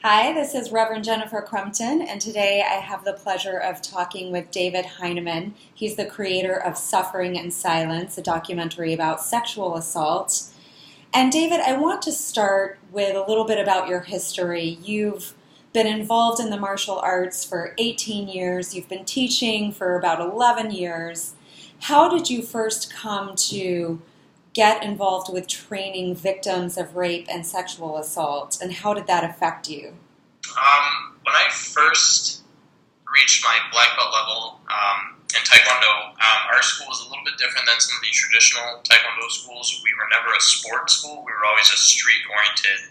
Hi, this is Reverend Jennifer Crumpton, and today I have the pleasure of talking with David Heineman. He's the creator of Suffering in Silence, a documentary about sexual assault. And David, I want to start with a little bit about your history. You've been involved in the martial arts for 18 years. You've been teaching for about 11 years. How did you first come to get involved with training victims of rape and sexual assault, and how did that affect you? When I first reached my black belt level in Taekwondo, our school was a little bit different than some of the traditional Taekwondo schools. We were never a sport school. We were always a street-oriented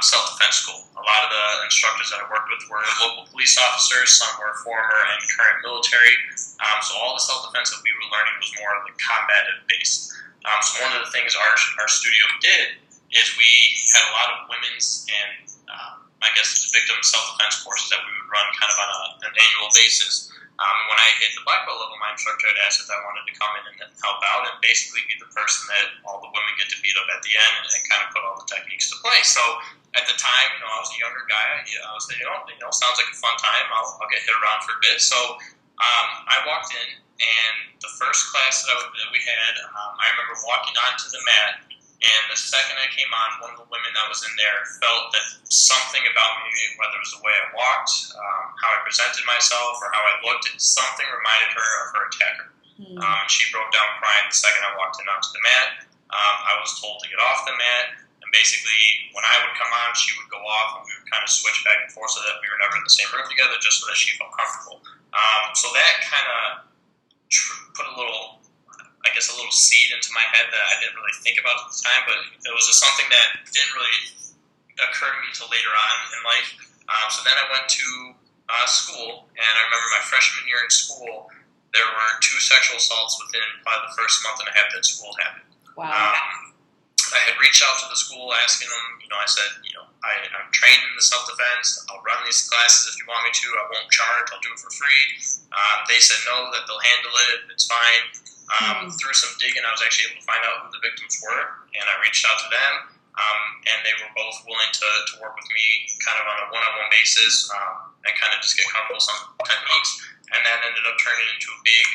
self-defense school. A lot of the instructors that I worked with were local police officers. Some were former and current military. So all the self-defense that we were learning was more like combative-based. So one of the things our studio did is we had a lot of women's and I guess it's victim self-defense courses that we would run kind of on an annual basis. When I hit the black belt level, my instructor had asked if I wanted to come in and help out and basically be the person that all the women get to beat up at the end and kind of put all the techniques to play. So at the time, I was a younger guy. I was thinking, sounds like a fun time. I'll get hit around for a bit. So I walked in, and the first class that we had, I remember walking onto the mat. And the second I came on, one of the women that was in there felt that something about me, whether it was the way I walked, how I presented myself, or how I looked, something reminded her of her attacker. She broke down crying the second I walked in onto the mat. I was told to get off the mat, and basically when I would come on, she would go off, and we would kind of switch back and forth so that we were never in the same room together, just so that she felt comfortable. So that kind of put a little seed into my head that I didn't really think about at the time, but it was just something that didn't really occur to me until later on in life. So then I went to school, and I remember my freshman year in school, there were 2 sexual assaults within probably the first month and a half that school happened. Wow. I had reached out to the school asking them, I said, I'm trained in the self-defense. I'll run these classes if you want me to. I won't charge. I'll do it for free. They said no, that they'll handle it. It's fine. Through some digging, I was actually able to find out who the victims were, and I reached out to them, and they were both willing to work with me kind of on a one-on-one basis and kind of just get comfortable with some techniques, and that ended up turning into a big,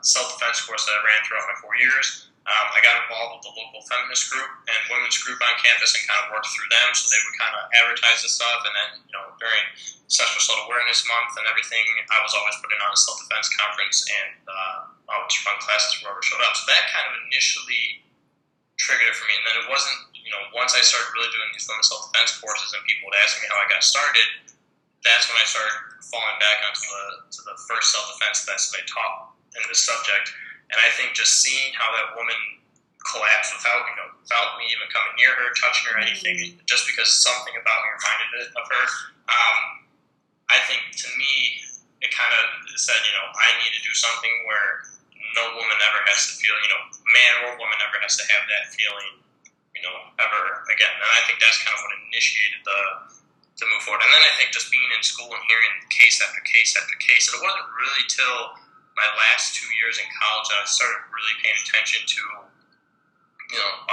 self-defense course that I ran throughout my 4 years. I got involved with the local feminist group and women's group on campus and kind of worked through them, so they would kind of advertise this stuff, and then, during Sexual Assault Awareness Month and everything, I was always putting on a self-defense conference, and I would just run classes wherever showed up. So that kind of initially triggered it for me, and then it wasn't, once I started really doing these women's self-defense courses and people would ask me how I got started, that's when I started falling back onto the first self-defense that I taught in this subject. And I think just seeing how that woman collapsed without me even coming near her, touching her, anything, just because something about me reminded it of her, I think to me, it kind of said, I need to do something where no woman ever has to feel, man or woman ever has to have that feeling, ever again. And I think that's kind of what initiated to move forward. And then I think just being in school and hearing case after case after case, and it wasn't really till my last 2 years in college that I started really paying attention to,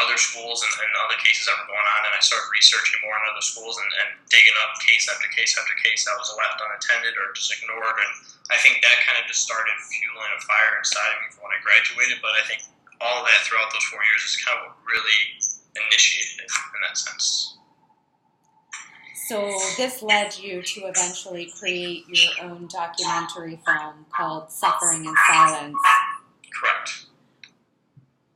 other schools and other cases that were going on, and I started researching more on other schools and digging up case after case after case that was left unattended or just ignored, and I think that kind of just started fueling a fire inside of me for when I graduated, but I think all that throughout those 4 years is kind of what really initiated it in that sense. So this led you to eventually create your own documentary film called Suffering in Silence. Correct.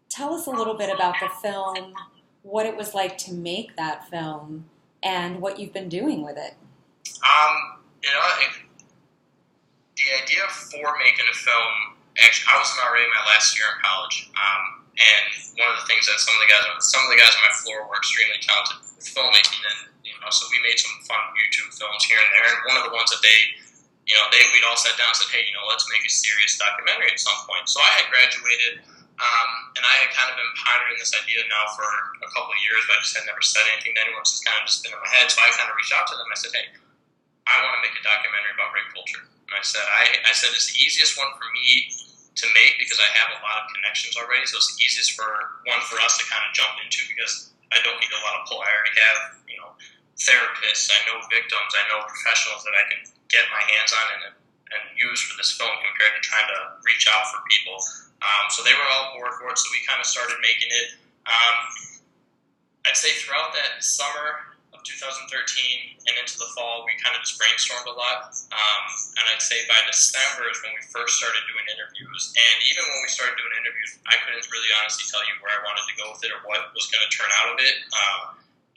Tell us a little bit about the film, what it was like to make that film, and what you've been doing with it. The idea for making a film, actually, I was in RA my last year in college, and one of the things that some of the guys on my floor were extremely talented with filmmaking, and so we made some fun YouTube films here and there, and one of the ones that we'd all sat down and said, hey, let's make a serious documentary at some point. So I had graduated, and I had kind of been pondering this idea now for a couple of years, but I just had never said anything to anyone. So it's kind of just been in my head. So I kind of reached out to them. I said, hey, I want to make a documentary about rape culture. And I said it's the easiest one for me to make because I have a lot of connections already. So it's the easiest for us to kind of jump into because I don't need a lot of pull. I already have, therapists, I know victims, I know professionals that I can get my hands on and use for this film compared to trying to reach out for people. So they were all board for it, so we kind of started making it. I'd say throughout that summer of 2013 and into the fall, we kind of just brainstormed a lot. And I'd say by December is when we first started doing interviews. And even when we started doing interviews, I couldn't really honestly tell you where I wanted to go with it or what was going to turn out of it.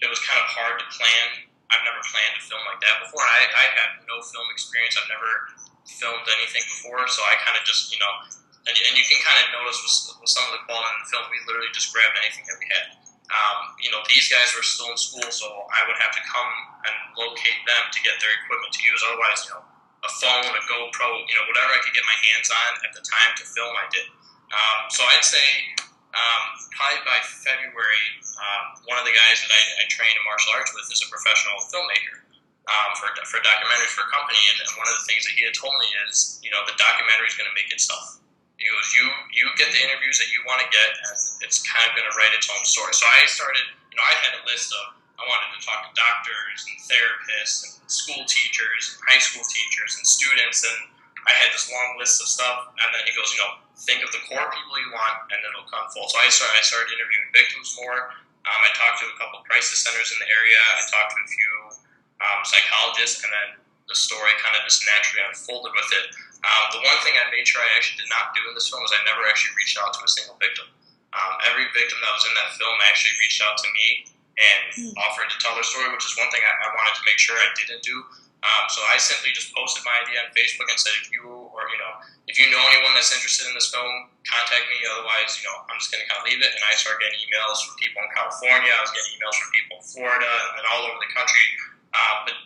It was kind of hard to plan. I've never planned a film like that before. I have no film experience. I've never filmed anything before, so I kind of just, and you can kind of notice with some of the quality in the film, we literally just grabbed anything that we had. These guys were still in school, so I would have to come and locate them to get their equipment to use. Otherwise, a phone, a GoPro, whatever I could get my hands on at the time to film, I did. So I'd say probably by February, one of the guys that I train in martial arts with is a professional filmmaker for documentaries for a company. And one of the things that he had told me is, the documentary is going to make itself. He goes, you get the interviews that you want to get, and it's kind of going to write its own story. So I started, I had a list of, I wanted to talk to doctors and therapists and school teachers and high school teachers and students, and I had this long list of stuff, and then he goes, think of the core people you want, and it'll come full. So I started interviewing victims more. I talked to a couple crisis centers in the area. I talked to a few psychologists, and then the story kind of just naturally unfolded with it. The one thing I made sure I actually did not do in this film is I never actually reached out to a single victim. Every victim that was in that film actually reached out to me and offered to tell their story, which is one thing I wanted to make sure I didn't do. So I simply just posted my idea on Facebook and said, if you know anyone that's interested in this film, contact me. Otherwise, I'm just going to kind of leave it. And I started getting emails from people in California. I was getting emails from people in Florida and all over the country. But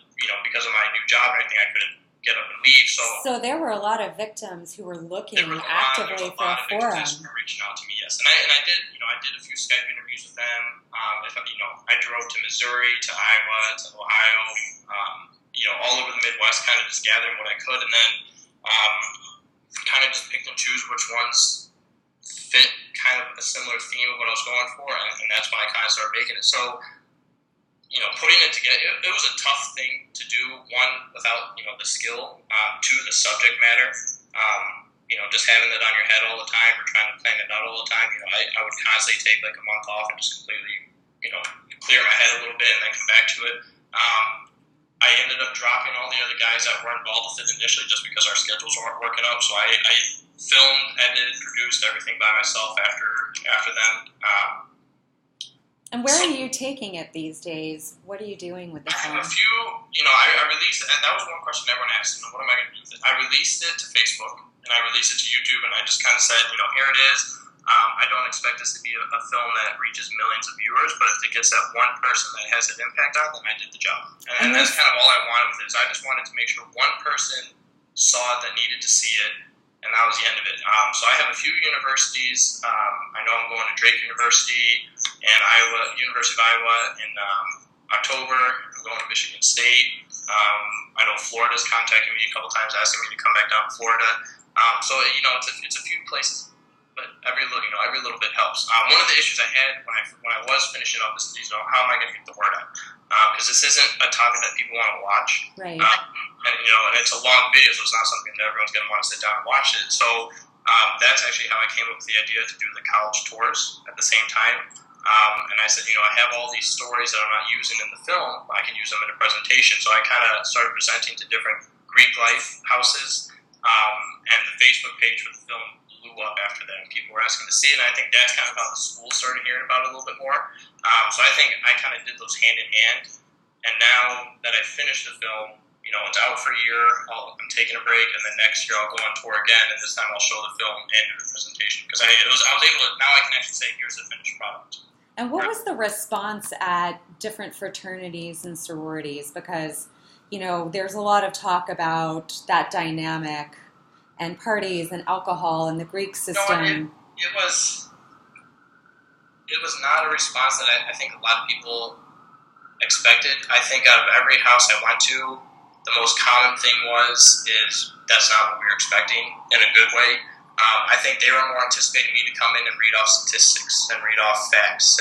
because of my new job and everything, I couldn't get up and leave. So there were a lot of victims who were looking actively for a forum. Reaching out to me, yes, and I did. I did a few Skype interviews with them. I drove to Missouri, to Iowa, to Ohio. All over the Midwest, kind of just gathering what I could, and then kind of just picked and choose which ones fit kind of a similar theme of what I was going for, and that's when I kind of started making it. So, putting it together, it was a tough thing to do. One, without the skill. Two, the subject matter. Just having it on your head all the time or trying to plan it out all the time. I would constantly take like a month off and just completely, clear my head a little bit and then come back to it. I ended up dropping all the other guys that were involved with it initially just because our schedules weren't working out. So I filmed, edited, produced everything by myself after them. And where are you taking it these days? What are you doing with the film? I have a few, I released it, and that was one question everyone asked, what am I going to do with it? I released it to Facebook, and I released it to YouTube, and I just kind of said, here it is. I don't expect this to be a film that reaches millions of viewers, but if it gets that one person that has an impact on them, I did the job. And that's kind of all I wanted with it. Is I just wanted to make sure one person saw it that needed to see it, and that was the end of it. So I have a few universities. I know I'm going to Drake University and University of Iowa in October. I'm going to Michigan State. I know Florida's contacting me a couple times, asking me to come back down to Florida. So it's a few places, but every little bit helps. One of the issues I had when I was finishing up is, how am I going to get the word out? Because this isn't a topic that people want to watch. Right. And it's a long video, so it's not something that everyone's going to want to sit down and watch it. So that's actually how I came up with the idea to do the college tours at the same time. And I said, I have all these stories that I'm not using in the film. I can use them in a presentation. So I kind of started presenting to different Greek life houses. And the Facebook page for the film blew up after that. People were asking to see it, and I think that's kind of how the school started hearing about it a little bit more. So I think I kind of did those hand in hand. And now that I finished the film, it's out for a year. I'm taking a break, and then next year I'll go on tour again, and this time I'll show the film and do the presentation. Because I was able to, now I can actually say, here's the finished product. And what was the response at different fraternities and sororities? Because, there's a lot of talk about that dynamic and parties and alcohol and the Greek system. It was not a response that I think a lot of people expected. I think out of every house I went to, the most common thing is that's not what we were expecting in a good way. I think they were more anticipating me to come in and read off statistics and read off facts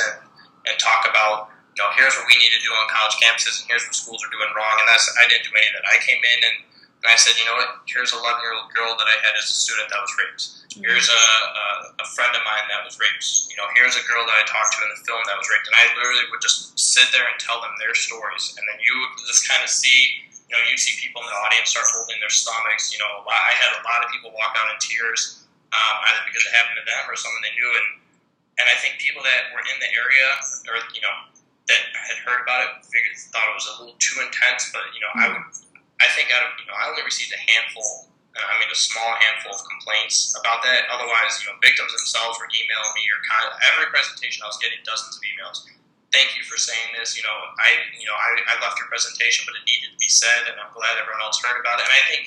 and talk about here's what we need to do on college campuses, and here's what schools are doing wrong. And I didn't do any of that. I came in and I said, you know what? Here's an 11-year-old girl that I had as a student that was raped. Here's a friend of mine that was raped. Here's a girl that I talked to in the film that was raped. And I literally would just sit there and tell them their stories. And then you would just kind of see, you see people in the audience start holding their stomachs. I had a lot of people walk out in tears, either because it happened to them or someone they knew. And I think people that were in the area or, that had heard about it thought it was a little too intense. But, I think I only received a small handful of complaints about that. Otherwise, victims themselves were emailing me or every presentation I was getting dozens of emails. Thank you for saying this. I left your presentation, but it needed to be said, and I'm glad everyone else heard about it. And I think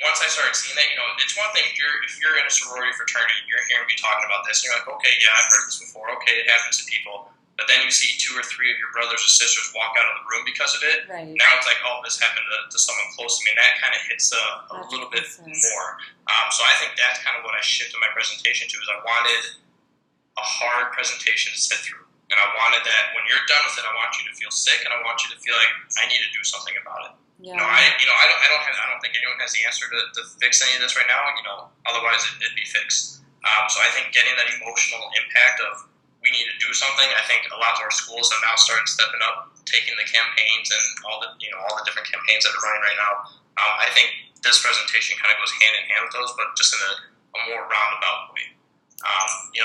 once I started seeing that, it's one thing if you're in a sorority fraternity, you're hearing me talking about this, and you're like, okay, yeah, I've heard this before. Okay, it happens to people. But then you see 2 or 3 of your brothers or sisters walk out of the room because of it. Right. Now it's like, oh, this happened to someone close to me, and that kind of hits a little bit more. So I think that's kind of what I shifted my presentation to, is I wanted a hard presentation to sit through. And I wanted that when you're done with it, I want you to feel sick, and I want you to feel like I need to do something about it. Yeah. I don't think anyone has the answer to fix any of this right now. Otherwise it'd be fixed. So I think getting that emotional impact of we need to do something. I think a lot of our schools have now started stepping up, taking the campaigns and all the different campaigns that are running right now. I think this presentation kind of goes hand in hand with those, but just in a more roundabout way.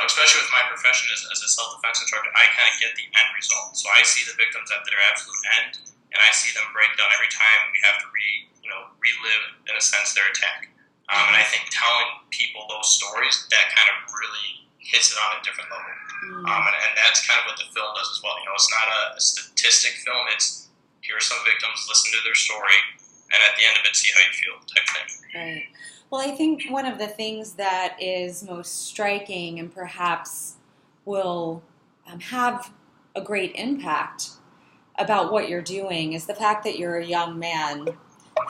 Especially with my profession as a self-defense instructor, I kind of get the end result. So I see the victims at their absolute end, and I see them break down every time we have to relive, in a sense, their attack. And I think telling people those stories, that kind of really hits it on a different level. And that's kind of what the film does as well. It's not a statistic film. It's here are some victims, listen to their story, and at the end of it, see how you feel type thing. Right. Well, I think one of the things that is most striking and perhaps will have a great impact about what you're doing is the fact that you're a young man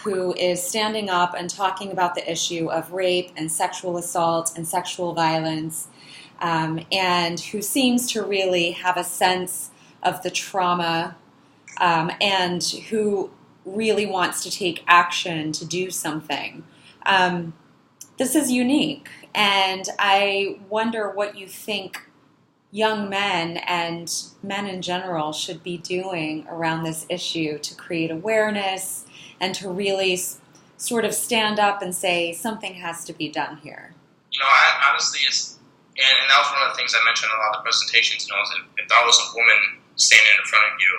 who is standing up and talking about the issue of rape and sexual assault and sexual violence, and who seems to really have a sense of the trauma, and who really wants to take action to do something. This is unique, and I wonder what you think young men and men in general should be doing around this issue to create awareness and to really sort of stand up and say something has to be done here. Honestly, and that was one of the things I mentioned in a lot of the presentations. If that was a woman standing in front of you,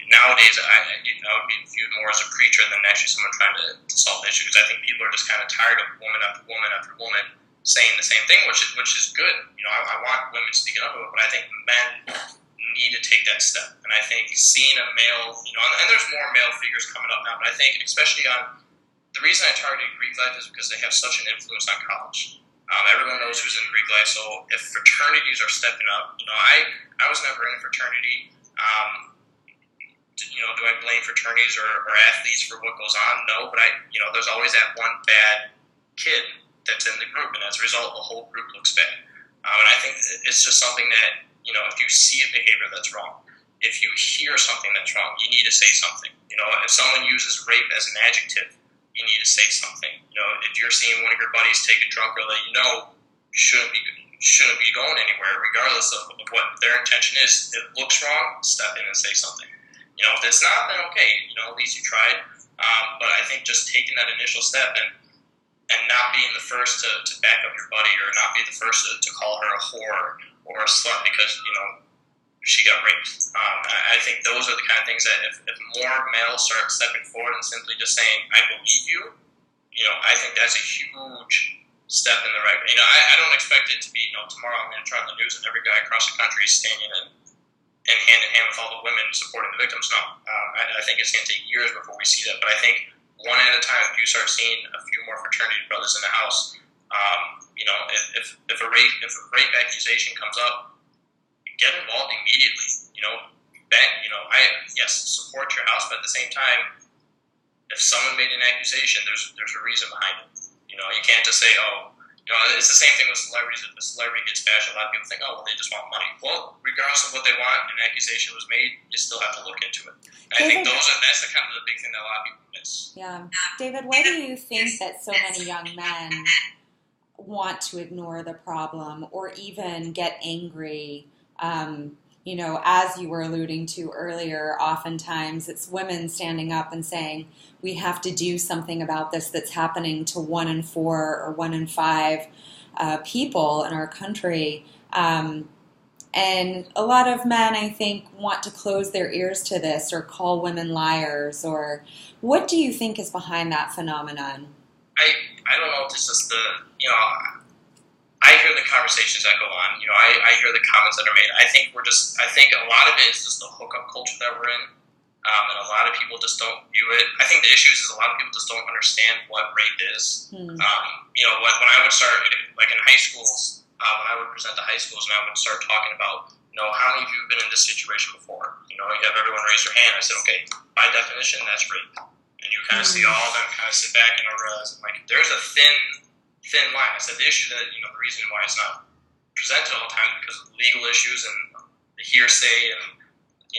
nowadays I would be viewed more as a preacher than actually someone trying to solve the issue, because I think people are just kind of tired of woman after woman after woman saying the same thing, which is good. I want women speaking up about it, but I think men need to take that step. And I think seeing a male, and there's more male figures coming up now, but I think especially the reason I targeted Greek life is because they have such an influence on college. Everyone knows who's in Greek life, so if fraternities are stepping up, I was never in a fraternity. Do I blame fraternities or athletes for what goes on? No, but there's always that one bad kid that's in the group, and as a result, the whole group looks bad. And I think it's just something that, if you see a behavior that's wrong, if you hear something that's wrong, you need to say something. If someone uses rape as an adjective, you need to say something. If you're seeing one of your buddies take a drunk girl that shouldn't be going anywhere, regardless of what their intention is, it looks wrong, step in and say something. If it's not, then okay, at least you tried. But I think just taking that initial step and not being the first to back up your buddy, or not be the first to call her a whore or a slut because, she got raped. I think those are the kind of things that if more males start stepping forward and simply just saying, I believe you, I think that's a huge step in the right way. I don't expect it to be, tomorrow I'm going to turn on the news and every guy across the country is standing and hand in hand with all the women supporting the victims. No, I think it's going to take years before we see that. But I think one at a time, if you start seeing a few more fraternity brothers in the house, if a rape accusation comes up, get involved immediately. Support your house, but at the same time, if someone made an accusation, there's a reason behind it. You can't just say, it's the same thing with celebrities. If a celebrity gets bashed, a lot of people think, oh, well, they just want money. Well, regardless of what they want, an accusation was made, you still have to look into it. And I think that's the kind of the big thing that a lot of people miss. Yeah. David, why do you think that so many young men want to ignore the problem or even get angry? You know, as you were alluding to earlier, oftentimes it's women standing up and saying, we have to do something about this that's happening to 1 in 4 or 1 in 5 people in our country. And a lot of men, I think, want to close their ears to this or call women liars. Or what do you think is behind that phenomenon? I don't know if it's just I hear the conversations that go on. I hear the comments that are made. I think a lot of it is just the hookup culture that we're in, and a lot of people just don't view it. I think the issue is a lot of people just don't understand what rape is. When I would start, like in high schools, when I would present to high schools and I would start talking about, how many of you have been in this situation before? You have everyone raise their hand. I said, okay, by definition, that's rape. And you kind of see all of them kind of sit back and realize, like, there's a thin line. I said the issue that, the reason why it's not presented all the time is because of legal issues and the hearsay and,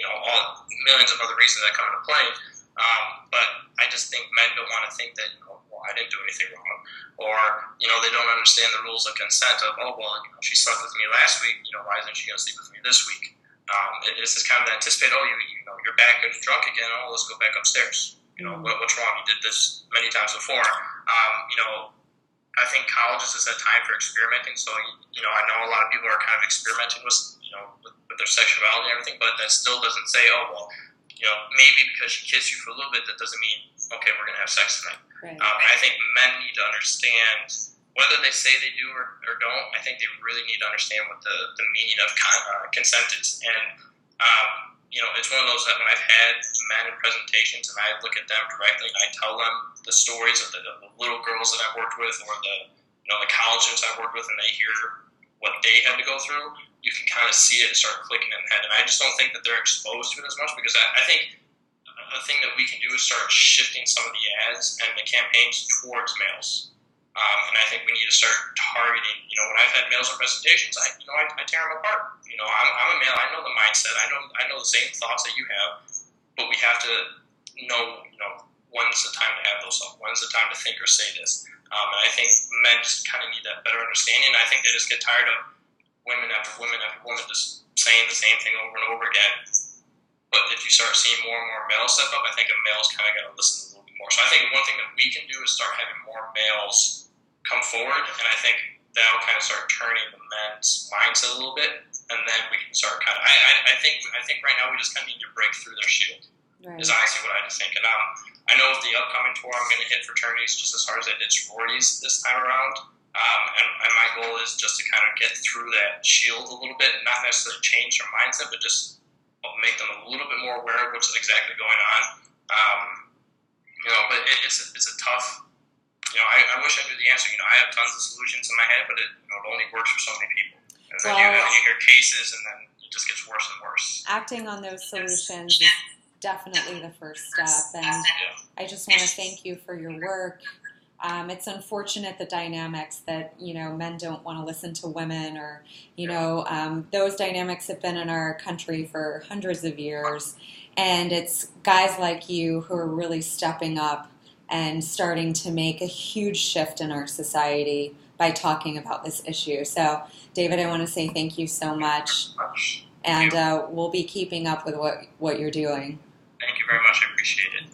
all millions of other reasons that come into play. But I just think men don't want to think that, I didn't do anything wrong. Or, they don't understand the rules of consent of, she slept with me last week, why isn't she going to sleep with me this week? It's just kind of anticipate, you're back and drunk again, let's go back upstairs. What's wrong? You did this many times before. I think colleges is a time for experimenting. So, I know a lot of people are kind of experimenting with their sexuality and everything, but that still doesn't say, maybe because she kissed you for a little bit, that doesn't mean, okay, we're going to have sex tonight. Right. I think men need to understand, whether they say they do or don't, I think they really need to understand what the meaning of consent is. And, it's one of those that when I've had men in presentations and I look at them directly and I tell them the stories of the little girls that I've worked with or the college students I've worked with, and they hear what they had to go through, you can kind of see it start clicking in the head. And I just don't think that they're exposed to it as much, because I think the thing that we can do is start shifting some of the ads and the campaigns towards males. And I think we need to start targeting, when I've had males in presentations, I tear them apart. I'm a male, I know the mindset, I know the same thoughts that you have, but we have to know, when's the time to have those thoughts, when's the time to think or say this. And I think men just kind of need that better understanding. I think they just get tired of women after women after women just saying the same thing over and over again. But if you start seeing more and more males step up, I think a male's kind of got to listen a little bit more. So I think one thing that we can do is start having more males come forward, and I think that'll kind of start turning the men's mindset a little bit, and then we can start kind of. I think right now we just kind of need to break through their shield. Right. Is honestly what I just think. And I know with the upcoming tour, I'm going to hit fraternities just as hard as I did sororities this time around. And my goal is just to kind of get through that shield a little bit, not necessarily change their mindset, but just make them a little bit more aware of what's exactly going on. But it's a tough. I wish I knew the answer. I have tons of solutions in my head, but it only works for so many people. And then you hear cases, and then it just gets worse and worse. Acting on those solutions is definitely the first step, and I just want to thank you for your work. It's unfortunate the dynamics that men don't want to listen to women, or those dynamics have been in our country for hundreds of years, and it's guys like you who are really stepping up and starting to make a huge shift in our society by talking about this issue. So, David, I want to say thank you so much, and we'll be keeping up with what you're doing. Thank you very much. I appreciate it.